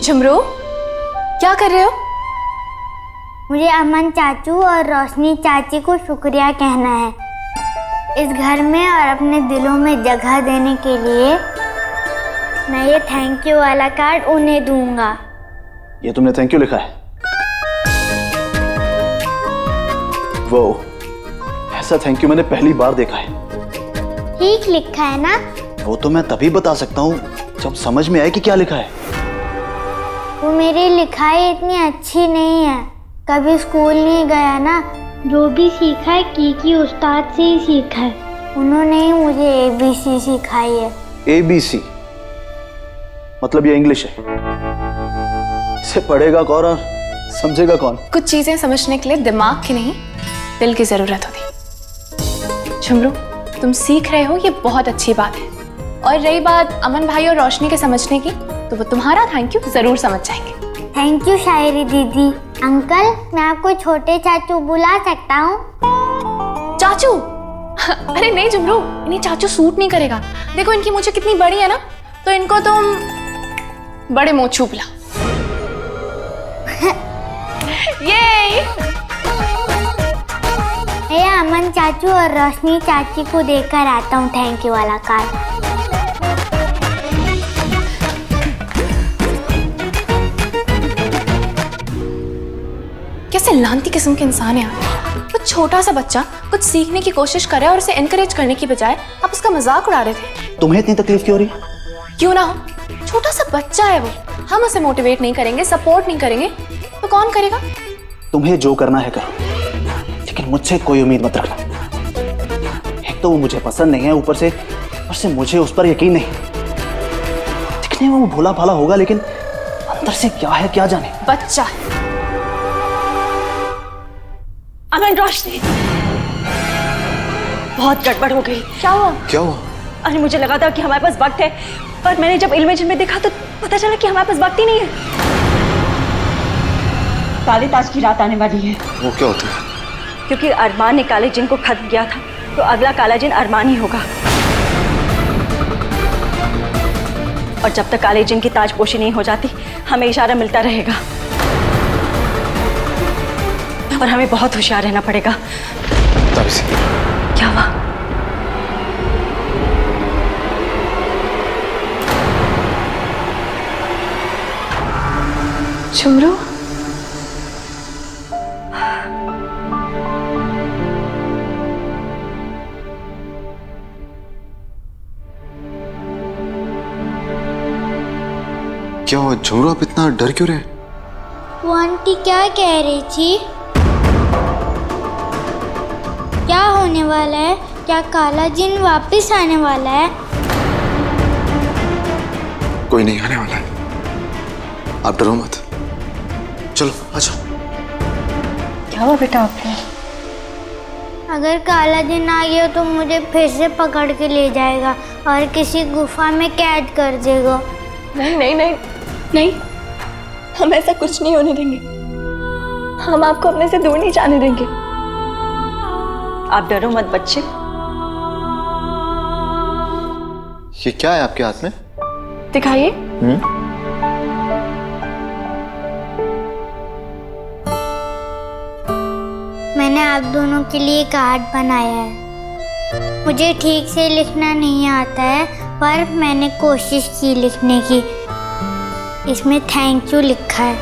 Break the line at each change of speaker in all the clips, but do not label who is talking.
झुमरू, क्या कर रहे हो?
मुझे अमन चाचू और रोशनी चाची को शुक्रिया कहना है इस घर में और अपने दिलों में जगह देने के लिए। मैं ये थैंक यू वाला कार्ड उन्हें दूंगा।
ये तुमने थैंक यू लिखा है? वो ऐसा थैंक यू मैंने पहली बार देखा है।
ठीक लिखा है ना?
वो तो मैं तभी बता सकता हूँ जब समझ में आए कि क्या लिखा है।
वो मेरी लिखाई इतनी अच्छी नहीं है, कभी स्कूल नहीं गया ना, जो भी सीखा है की उस्ताद से ही सीखा है। उन्होंने ही मुझे ABC सिखाई है।
ABC मतलब ये इंग्लिश है। इसे पढ़ेगा कौन और समझेगा कौन?
कुछ चीजें समझने के लिए दिमाग की नहीं, दिल की जरूरत होती। झुमरू, तुम सीख रहे हो, ये बहुत अच्छी बात है। और रही बात अमन भाई और रोशनी के समझने की, तो वो तुम्हारा थैंक यू जरूर समझ जाएंगे।
थैंक यू शायरी दीदी। अंकल, मैं आपको छोटे चाचू बुला सकता हूँ?
चाचू? अरे नहीं झुमरू, इन्हें चाचू सूट नहीं करेगा। देखो इनकी मूंछें कितनी बड़ी है ना, तो इनको तुम बड़े मोचू बुला। ये
अमन चाचू और रोशनी चाची को देकर आता हूँ थैंक यू वाला कार्ड।
कैसे लानती किस्म के इंसान है आप। कुछ छोटा सा बच्चा कुछ सीखने की कोशिश कर रहा है और उसे एनकरेज करने की बजाय आप उसका मजाक उड़ा रहे थे।
तुम्हें इतनी तकलीफ क्यों हो रही है?
क्यों ना हो, छोटा सा बच्चा है वो। हम उसे मोटिवेट नहीं करेंगे, सपोर्ट नहीं करेंगे तो कौन करेगा?
तुम्हें जो करना है करो, लेकिन मुझसे कोई उम्मीद मत रखना। एक तो वो मुझे पसंद नहीं है, ऊपर से मुझे उस पर यकीन नहीं। दिखने में वो भोला भाला होगा, लेकिन अंदर से क्या है क्या जाने।
बच्चा है।
अमन, रोशनी, बहुत गड़बड़ हो गई। क्या हुआ?
क्या हुआ?
अरे मुझे लगा था कि हमारे पास वक्त है, पर मैंने जब इल्मेजन में देखा तो पता चला कि हमारे पास वक्त ही नहीं है। काले ताज की रात आने वाली है।
वो क्या होता है?
क्योंकि अरमान ने काले जिन को खत किया था, तो अगला काला जिन अरमान ही होगा। और जब तक काले जिन की ताजपोशी नहीं हो जाती, हमें इशारा मिलता रहेगा और हमें बहुत होशियार रहना पड़ेगा। क्या हुआ?
झुमरू,
क्या हुआ झुमरू, आप इतना डर क्यों रहे?
वो आंटी क्या कह रही थी? क्या होने वाला है? क्या काला जिन वापस आने वाला है?
कोई नहीं आने वाला है, आप डरो मत। चलो आ जाओ।
क्या हुआ बेटा आपको?
अगर काला जिन आ गया तो मुझे फिर से पकड़ के ले जाएगा और किसी गुफा में कैद कर देगा।
नहीं नहीं नहीं नहीं, हम ऐसा कुछ नहीं होने देंगे। हम आपको अपने से दूर नहीं जाने देंगे।
आप डरो मत बच्चे।
ये क्या है आपके हाथ में?
दिखाइए।
मैंने आप दोनों के लिए कार्ड बनाया है। मुझे ठीक से लिखना नहीं आता है, पर मैंने कोशिश की लिखने की। इसमें थैंक यू लिखा है।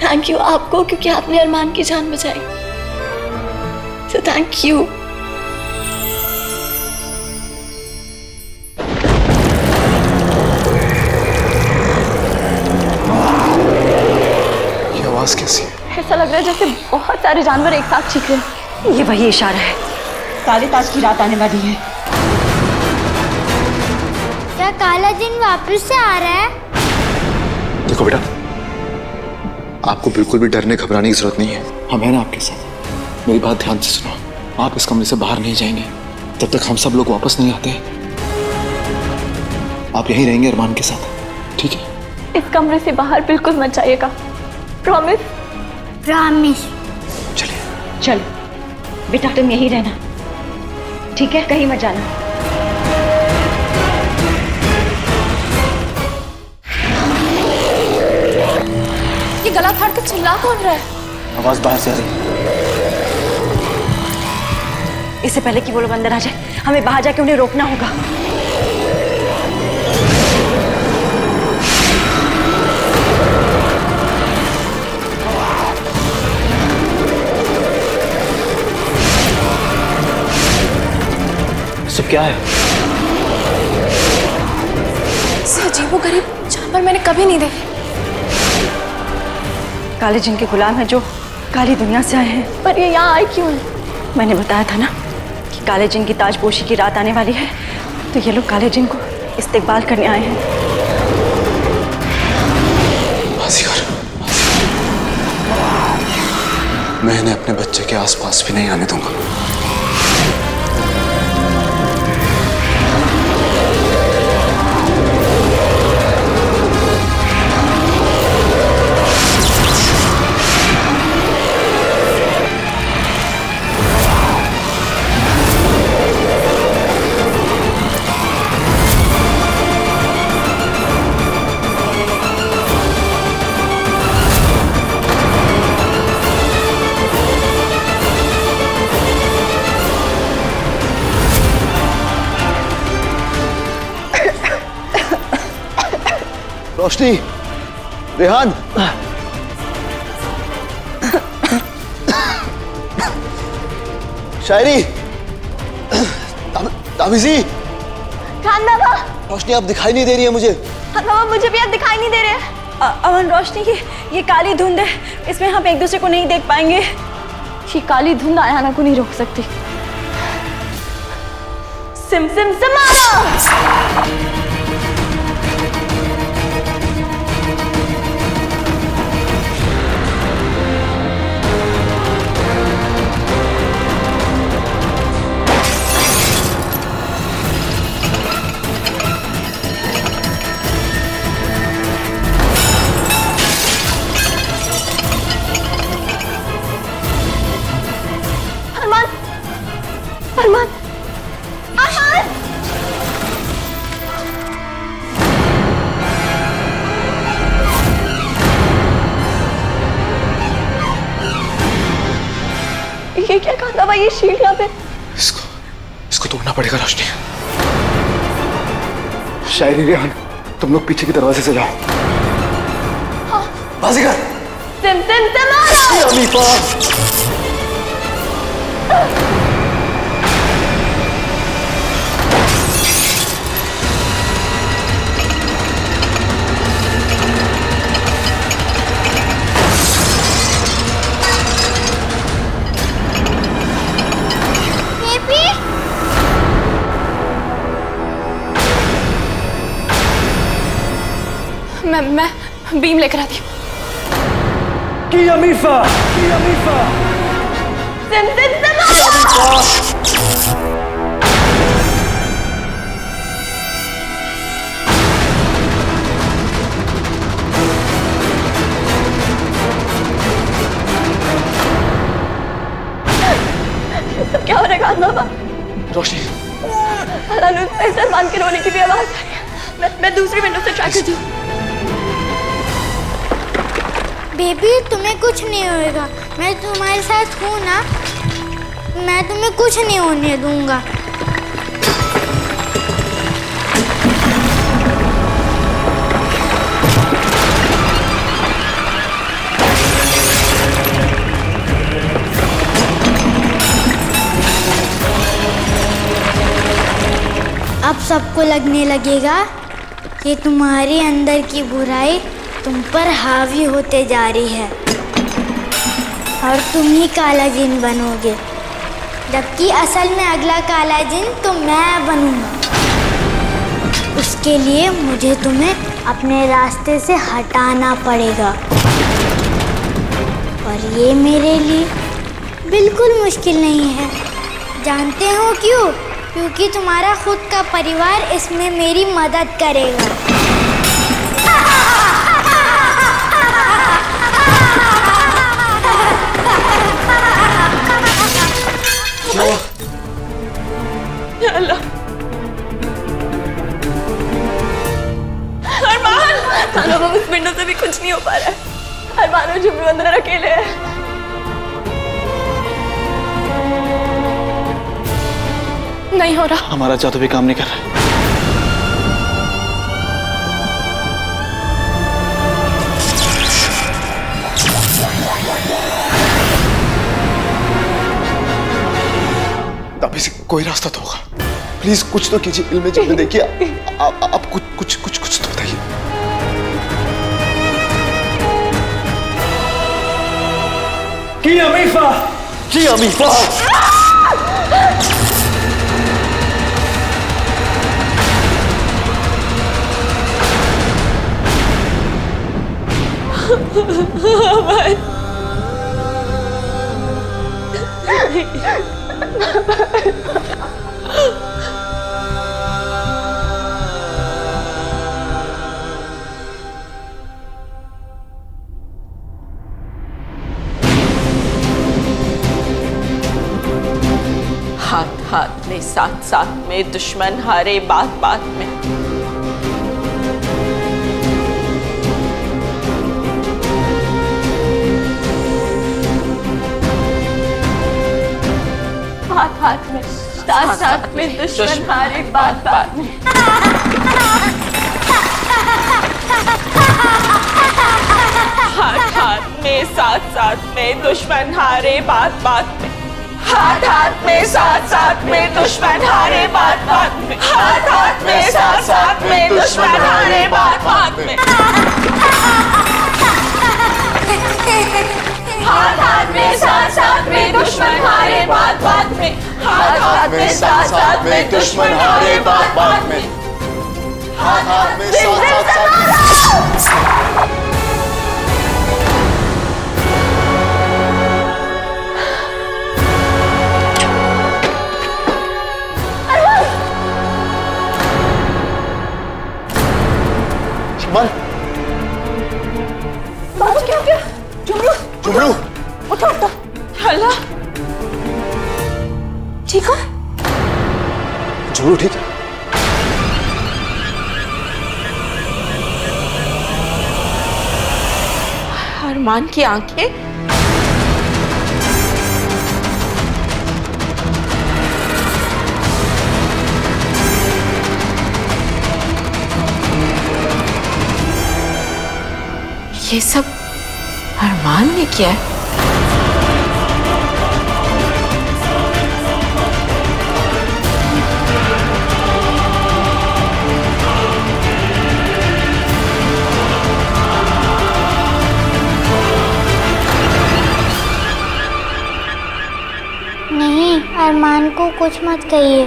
थैंक यू आपको, क्योंकि आपने अरमान की जान बचाई। So thank you.
ये आवाज कैसी है?
ऐसा लग रहा है जैसे बहुत सारे जानवर एक साथ चीख रहे हैं।
ये वही इशारा है, काले ताज की रात आने वाली है।
क्या काला जिन वापस से आ रहा है?
देखो बेटा, आपको बिल्कुल भी डरने घबराने की जरूरत नहीं है। हम हैं ना आपके साथ। मेरी बात ध्यान से सुनो, आप इस कमरे से बाहर नहीं जाएंगे जब तक हम सब लोग वापस नहीं आते। आप यहीं रहेंगे अरमान के साथ, ठीक है?
इस कमरे से बाहर बिल्कुल मत जाइएगा, प्रॉमिस।
प्रॉमिस।
चलिए
चल बेटा, तुम यहीं रहना, ठीक है? कहीं मत जाना।
कौन रहा है?
आवाज बाहर से आ रही है।
इससे पहले कि वो लोग अंदर आ जाए, हमें बाहर जाके उन्हें रोकना होगा।
सब क्या है?
अजीबोगरीब जानवर मैंने कभी नहीं देखे।
काले जिन के गुलाम हैं जो काली दुनिया से आए हैं।
पर ये यहाँ आए क्यों हैं?
मैंने बताया था ना कि काले जिन की ताजपोशी की रात आने वाली है, तो ये लोग काले जिन को इस्तेकबाल करने आए हैं।
मैं इन्हें अपने बच्चे के आसपास भी नहीं आने दूंगा।
रोशनी, रेहान, शायरी, ताबिजी।
खान बाबा।
रोशनी आप दिखाई नहीं दे रही है मुझे।
खान बाबा मुझे भी आप दिखाई नहीं दे रहे हैं। अमन, रोशनी ये काली धुंध है, इसमें हम एक दूसरे को नहीं देख पाएंगे। ये काली धुंध आयाना को नहीं रोक सकती। सिम सिम समारा। ये क्या कहा था भाई, ये शील्ड यहाँ पे?
इसको तोड़ना पड़ेगा रोशनी। शायरी, रेहान, तुम लोग पीछे के दरवाजे से जाओ। बाजीगर।
सिम सिम समारा।
मैं बीम लेकर आती हूँ।
सब क्या हो रहा है खान बाबा?
रोशनी,
सलमान के रोने की भी आवाज आ रही है। मैं दूसरी विंडो से ट्राई करती हूँ।
बेबी, तुम्हें कुछ नहीं होएगा, मैं तुम्हारे साथ हूँ ना, मैं तुम्हें कुछ नहीं होने दूंगा। अब सबको लगने लगेगा कि तुम्हारे अंदर की बुराई तुम पर हावी होते जा रही है और तुम ही काला जिन बनोगे, जबकि असल में अगला काला जिन तो मैं बनूंगा। उसके लिए मुझे तुम्हें अपने रास्ते से हटाना पड़ेगा और ये मेरे लिए बिल्कुल मुश्किल नहीं है। जानते हो क्यों? क्योंकि तुम्हारा खुद का परिवार इसमें मेरी मदद करेगा।
अल्लाह, अरमान, उस विंडो से भी कुछ नहीं हो पा रहा है। अरमान और झुमरू अंदर अकेले हैं।
नहीं हो रहा।
हमारा जादू भी काम नहीं कर रहा।
अभी से कोई रास्ता तो होगा। प्लीज कुछ तो कीजिए, इल्मे जल्दी देखिए। आप कुछ तो बताइए।
जी अमीफा।
हाथ हाथ में साथ साथ में दुश्मन हारे बात बात में।
हाथ हाथ में साथ साथ में दुश्मन हारे बात बात में।
हाथ हाथ में साथ साथ में दुश्मन हारे बात बात में। हाथ हाथ में साथ साथ में दुश्मन हारे बात बात में। हाथ हाथ में साथ साथ में दुश्मन हारे बात बात में। हाथ हाथ में साथ साथ में दुश्मन हारे बात बात में। हाथ हाथ में साथ साथ में दुश्मन हारे बात बात में। हाथ हाथ में साथ साथ।
बाबू क्या हो गया? झुमरू
झुमरू
उठो उठो।
हल्ला
ठीक हो?
झुमरू ठीक है?
अरमान की आंखें। ये सब अरमान ने किया है।
नहीं, अरमान को कुछ मत कहिए।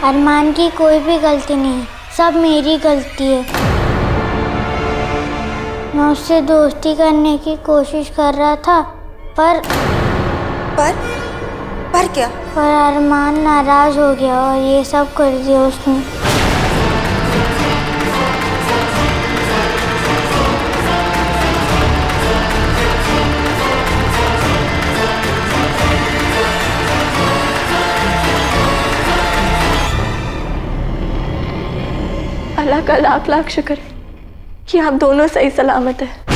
अरमान की कोई भी गलती नहीं, सब मेरी गलती है। मैं उससे दोस्ती करने की कोशिश कर रहा था, पर
क्या?
पर अरमान नाराज हो गया और ये सब कर दिया उसने।
अल्लाह का लाख लाख शुक्र है कि आप दोनों सही सलामत हैं।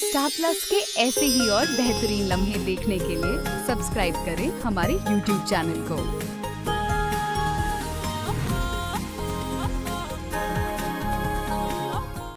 स्टार प्लस के ऐसे ही और बेहतरीन लम्हे देखने के लिए सब्सक्राइब करें हमारे YouTube चैनल को।